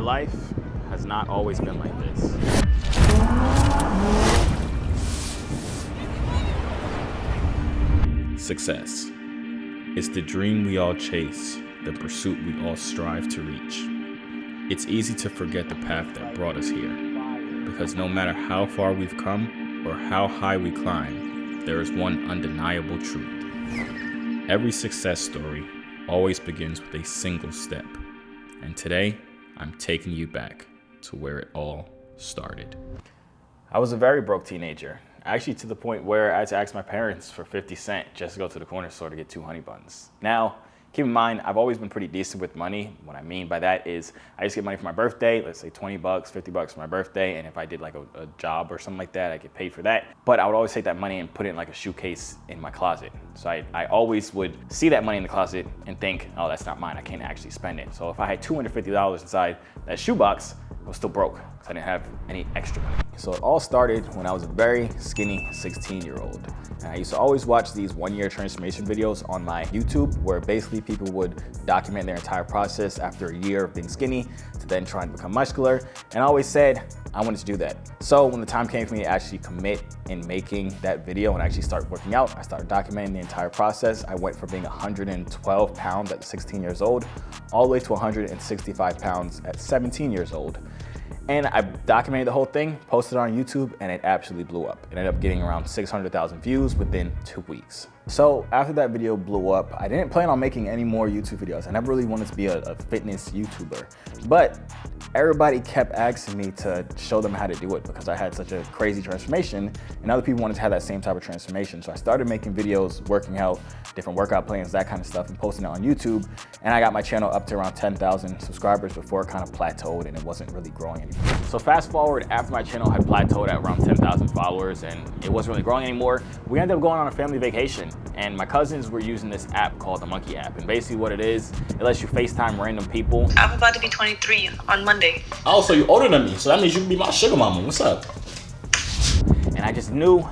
life has not always been like this. Success. It's the dream we all chase, the pursuit we all strive to reach. It's easy to forget the path that brought us here, because no matter how far we've come or how high we climb, there is one undeniable truth. Every success story always begins with a single step. And today, I'm taking you back to where it all started. I was a very broke teenager, actually to the point where I had to ask my parents for 50 cents just to go to the corner store to get 2 honey buns. Now, keep in mind, I've always been pretty decent with money. What I mean by that is I used to get money for my birthday, let's say 20 bucks, 50 bucks for my birthday. And if I did like a job or something like that, I get paid for that. But I would always take that money and put it in like a shoe case in my closet. So I always would see that money in the closet and think, oh, that's not mine. I can't actually spend it. So if I had $250 inside that shoebox, I was still broke because I didn't have any extra money. So it all started when I was a very skinny 16-year-old. And I used to always watch these 1-year transformation videos on my YouTube where basically people would document their entire process after a year of being skinny to then try and become muscular. And I always said, I wanted to do that. So when the time came for me to actually commit in making that video and actually start working out, I started documenting the entire process. I went from being 112 pounds at 16 years old, all the way to 165 pounds at 17 years old. And I documented the whole thing, posted it on YouTube, and it absolutely blew up. It ended up getting around 600,000 views within 2 weeks. So after that video blew up, I didn't plan on making any more YouTube videos. I never really wanted to be a fitness YouTuber, but everybody kept asking me to show them how to do it because I had such a crazy transformation and other people wanted to have that same type of transformation. So I started making videos, working out, different workout plans, that kind of stuff, and posting it on YouTube. And I got my channel up to around 10,000 subscribers before it kind of plateaued and it wasn't really growing anymore. So fast forward, after my channel had plateaued at around 10,000 followers and it wasn't really growing anymore, we ended up going on a family vacation. And my cousins were using this app called the Monkey app. And basically what it is, it lets you FaceTime random people. I'm about to be 23 on Monday. Oh, so you're older than me. So that means you can be my sugar mama. What's up? And I just knew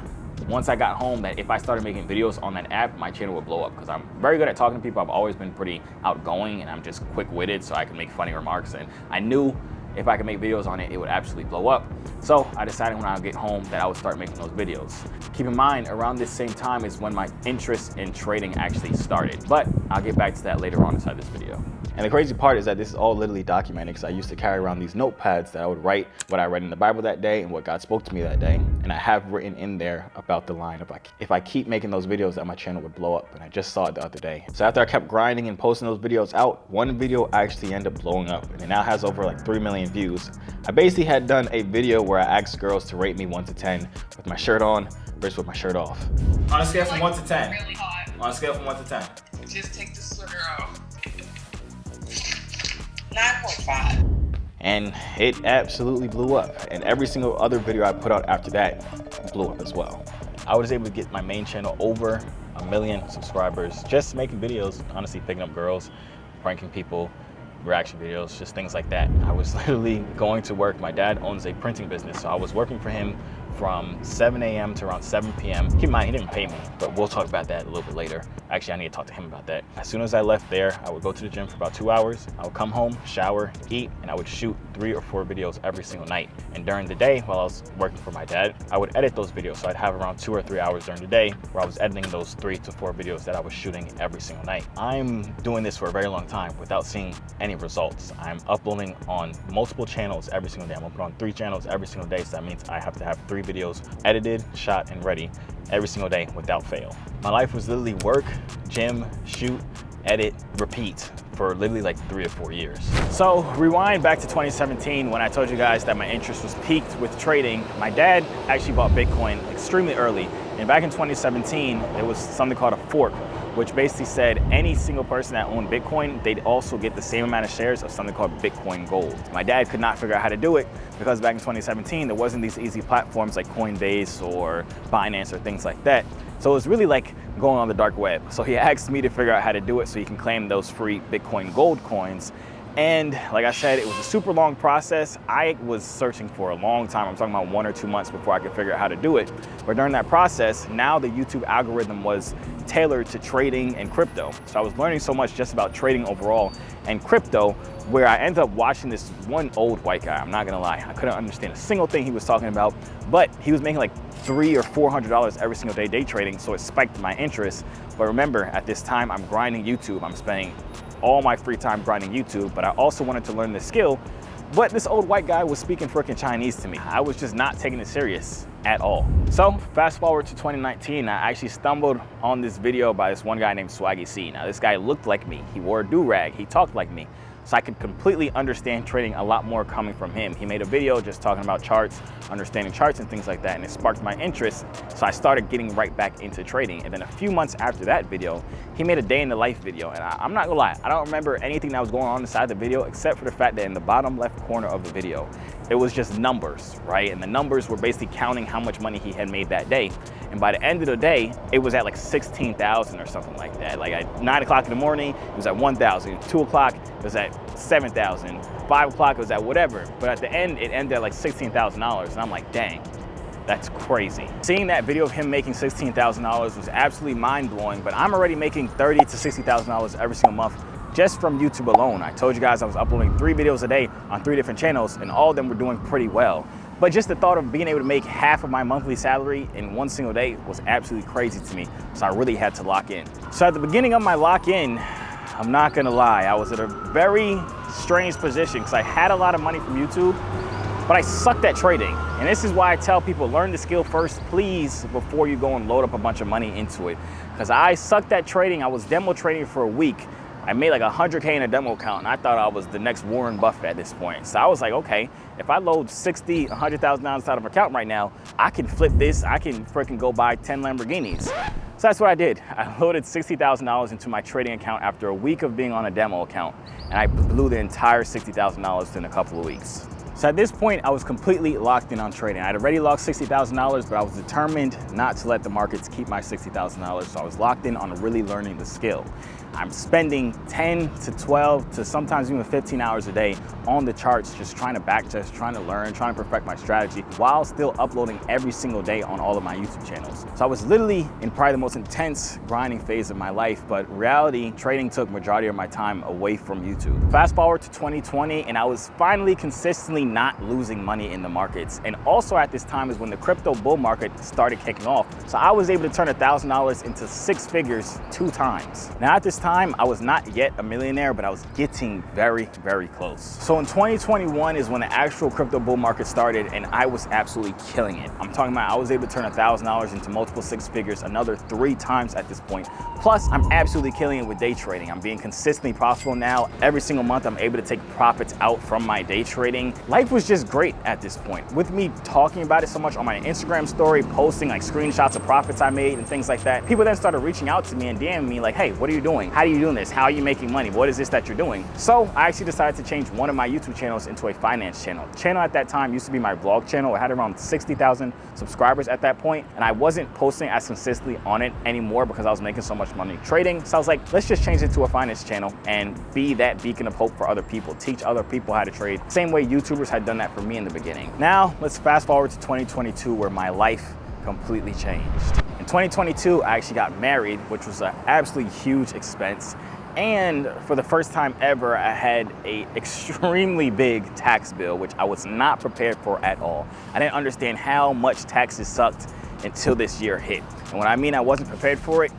once I got home that if I started making videos on that app, my channel would blow up because I'm very good at talking to people. I've always been pretty outgoing and I'm just quick-witted so I can make funny remarks. And I knew if I could make videos on it, it would absolutely blow up. So I decided when I would get home that I would start making those videos. Keep in mind, around this same time is when my interest in trading actually started. But I'll get back to that later on inside this video. And the crazy part is that this is all literally documented because I used to carry around these notepads that I would write what I read in the Bible that day and what God spoke to me that day. And I have written in there about the line of like, if I keep making those videos that my channel would blow up. And I just saw it the other day. So after I kept grinding and posting those videos out, one video actually ended up blowing up and it now has over like 3 million views. I basically had done a video where I asked girls to rate me 1 to 10 with my shirt on versus with my shirt off. On a scale from 1 to 10. Really hot. On a scale from 1 to 10. Just take the sweater off. 9.5. And it absolutely blew up. And every single other video I put out after that blew up as well. I was able to get my main channel over 1 million subscribers just making videos, honestly picking up girls, pranking people, reaction videos, just things like that. I was literally going to work. My dad owns a printing business, so I was working for him from 7 a.m. to around 7 p.m. Keep in mind, he didn't pay me, but we'll talk about that a little bit later. Actually, I need to talk to him about that. As soon as I left there, I would go to the gym for about 2 hours. I would come home, shower, eat, and I would shoot 3 or 4 videos every single night. And during the day, while I was working for my dad, I would edit those videos. So I'd have around 2 or 3 hours during the day where I was editing those 3 to 4 videos that I was shooting every single night. I'm doing this for a very long time without seeing any results. I'm uploading on multiple channels every single day. I'm uploading on 3 channels every single day. So that means I have to have 3 videos edited, shot, and ready every single day without fail. My life was literally work, gym, shoot, edit, repeat for literally like 3 or 4 years. So rewind back to 2017 when I told you guys that my interest was peaked with trading. My dad actually bought Bitcoin extremely early. And back in 2017, there was something called a fork, which basically said any single person that owned Bitcoin, they'd also get the same amount of shares of something called Bitcoin Gold. My dad could not figure out how to do it because back in 2017, there wasn't these easy platforms like Coinbase or Binance or things like that. So it was really like going on the dark web. So he asked me to figure out how to do it so he can claim those free Bitcoin Gold coins. And like I said, it was a super long process. I was searching for a long time. I'm talking about 1 or 2 months before I could figure out how to do it. But during that process, now the YouTube algorithm was tailored to trading and crypto. So I was learning so much just about trading overall. and crypto, where I ended up watching this one old white guy. I'm not gonna lie, I couldn't understand a single thing he was talking about, but he was making like $300 or $400 every single day day trading, so it spiked my interest. But remember, at this time, I'm grinding YouTube. I'm spending all my free time grinding YouTube, but I also wanted to learn this skill. But this old white guy was speaking freaking Chinese to me. I was just not taking it serious at all. So fast forward to 2019, I actually stumbled on this video by this one guy named Swaggy C. Now this guy looked like me. He wore a do-rag, he talked like me. So I could completely understand trading a lot more coming from him. He made a video just talking about charts, understanding charts and things like that, and it sparked my interest. So I started getting right back into trading. And then a few months after that video, he made a day in the life video. And I'm not gonna lie, I don't remember anything that was going on inside the video except for the fact that in the bottom left corner of the video, it was just numbers, right? And the numbers were basically counting how much money he had made that day. And by the end of the day, it was at like 16,000 or something like that. Like at 9 o'clock in the morning, it was at 1,000. 2 o'clock, it was at 7,000. 5 o'clock, it was at whatever. But at the end, it ended at like $16,000. And I'm like, dang, that's crazy. Seeing that video of him making $16,000 was absolutely mind-blowing, but I'm already making $30,000 to $60,000 every single month just from YouTube alone. I told you guys I was uploading 3 videos a day on 3 different channels, and all of them were doing pretty well. But just the thought of being able to make half of my monthly salary in one single day was absolutely crazy to me. So I really had to lock in. So at the beginning of my lock in, I'm not gonna lie, I was at a very strange position because I had a lot of money from YouTube, but I sucked at trading. And this is why I tell people, learn the skill first, please, before you go and load up a bunch of money into it. Because I sucked at trading. I was demo trading for a week. I made like 100K in a demo account, and I thought I was the next Warren Buffett at this point. So I was like, okay, if I load $60,000, $100,000 out of an account right now, I can flip this, I can freaking go buy 10 Lamborghinis. So that's what I did. I loaded $60,000 into my trading account after a week of being on a demo account, and I blew the entire $60,000 in a couple of weeks. So at this point, I was completely locked in on trading. I had already lost $60,000, but I was determined not to let the markets keep my $60,000. So I was locked in on really learning the skill. I'm spending 10 to 12 to sometimes even 15 hours a day on the charts, just trying to backtest, trying to learn, trying to perfect my strategy while still uploading every single day on all of my YouTube channels. So I was literally in probably the most intense grinding phase of my life, but reality, trading took majority of my time away from YouTube. Fast forward to 2020, and I was finally consistently not losing money in the markets. And also at this time is when the crypto bull market started kicking off. So I was able to turn $1,000 into 6 figures 2 times. Now at this time, I was not yet a millionaire, but I was getting very, very close. So in 2021 is when the actual crypto bull market started, and I was absolutely killing it. I'm talking about I was able to turn $1,000 into multiple 6 figures, another 3 times at this point. Plus, I'm absolutely killing it with day trading. I'm being consistently profitable now. Every single month, I'm able to take profits out from my day trading. Life was just great at this point. With me talking about it so much on my Instagram story, posting like screenshots of profits I made and things like that, people then started reaching out to me and DMing me like, hey, what are you doing? How are you doing this? How are you making money? What is this that you're doing? So I actually decided to change one of my YouTube channels into a finance channel. The channel at that time used to be my vlog channel. It had around 60,000 subscribers at that point, and I wasn't posting as consistently on it anymore because I was making so much money trading. So I was like, let's just change it to a finance channel and be that beacon of hope for other people, teach other people how to trade, same way YouTubers had done that for me in the beginning. Now, let's fast forward to 2022 where my life completely changed. In 2022, I actually got married, which was an absolutely huge expense. And for the first time ever, I had an extremely big tax bill, which I was not prepared for at all. I didn't understand how much taxes sucked until this year hit. And when I mean I wasn't prepared for it,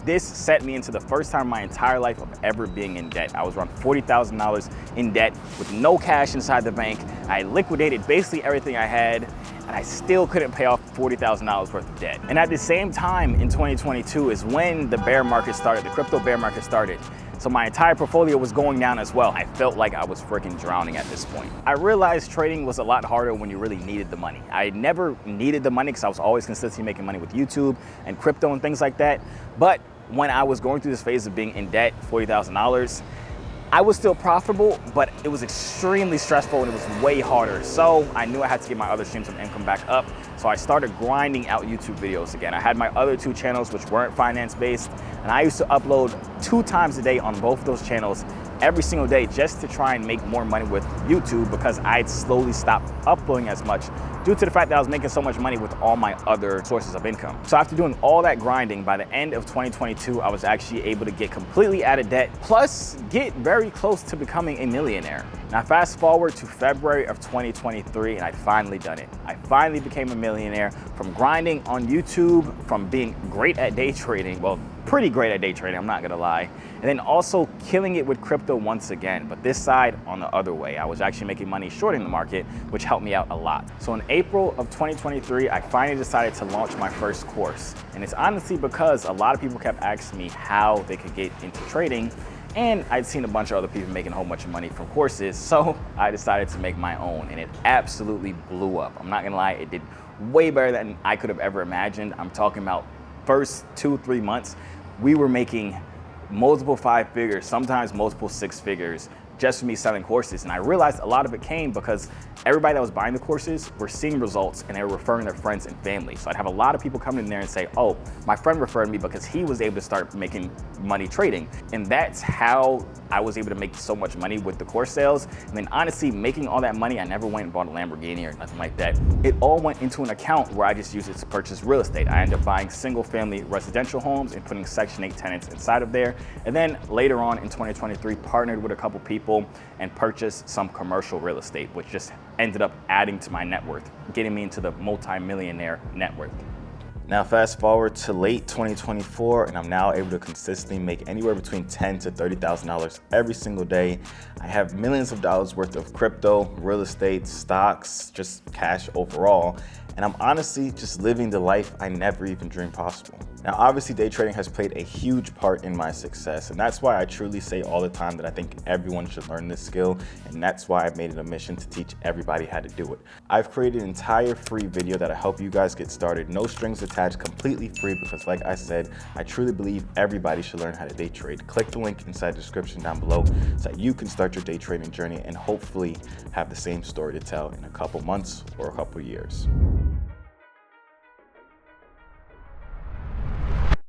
this set me into the first time in my entire life of ever being in debt. I was around $40,000 in debt with no cash inside the bank. I liquidated basically everything I had, and I still couldn't pay off $40,000 worth of debt. And at the same time in 2022 is when the bear market started, the crypto bear market started. So my entire portfolio was going down as well. I felt like I was freaking drowning at this point. I realized trading was a lot harder when you really needed the money. I never needed the money because I was always consistently making money with YouTube and crypto and things like that. But when I was going through this phase of being in debt, $40,000, I was still profitable, but it was extremely stressful and it was way harder. So I knew I had to get my other streams of income back up. So I started grinding out YouTube videos again. I had my other 2 channels which weren't finance based, and I used to upload 2 times a day on both of those channels every single day just to try and make more money with YouTube because I'd slowly stopped uploading as much due to the fact that I was making so much money with all my other sources of income. So after doing all that grinding, by the end of 2022, I was actually able to get completely out of debt, plus get very close to becoming a millionaire. Now fast forward to February of 2023 and I'd finally done it. I finally became a millionaire from grinding on YouTube, from being great at day trading, well, pretty great at day trading, I'm not gonna lie, and then also killing it with crypto once again, but this side on the other way. I was actually making money shorting the market, which helped me out a lot. So in April of 2023, I finally decided to launch my first course. And it's honestly because a lot of people kept asking me how they could get into trading, and I'd seen a bunch of other people making a whole bunch of money from courses, so I decided to make my own, and it absolutely blew up. I'm not gonna lie, it did way better than I could have ever imagined. I'm talking about first 2-3 months, we were making multiple 5 figures, sometimes multiple 6 figures, just from me selling courses. And I realized a lot of it came because everybody that was buying the courses were seeing results and they were referring their friends and family. So I'd have a lot of people come in there and say, oh, my friend referred me because he was able to start making money trading. And that's how I was able to make so much money with the course sales. And then honestly, making all that money, I never went and bought a Lamborghini or nothing like that. It all went into an account where I just used it to purchase real estate. I ended up buying single family residential homes and putting Section 8 tenants inside of there. And then later on in 2023, partnered with a couple people and purchased some commercial real estate, which just ended up adding to my net worth, getting me into the multi-millionaire net worth. Now fast forward to late 2024 and I'm now able to consistently make anywhere between $10,000 to $30,000 every single day. I have millions of dollars worth of crypto, real estate, stocks, just cash overall. And I'm honestly just living the life I never even dreamed possible. Now, obviously day trading has played a huge part in my success, and that's why I truly say all the time that I think everyone should learn this skill, and that's why I've made it a mission to teach everybody how to do it. I've created an entire free video that'll help you guys get started, no strings attached, completely free, because like I said, I truly believe everybody should learn how to day trade. Click the link inside the description down below so that you can start your day trading journey and hopefully have the same story to tell in a couple months or a couple years.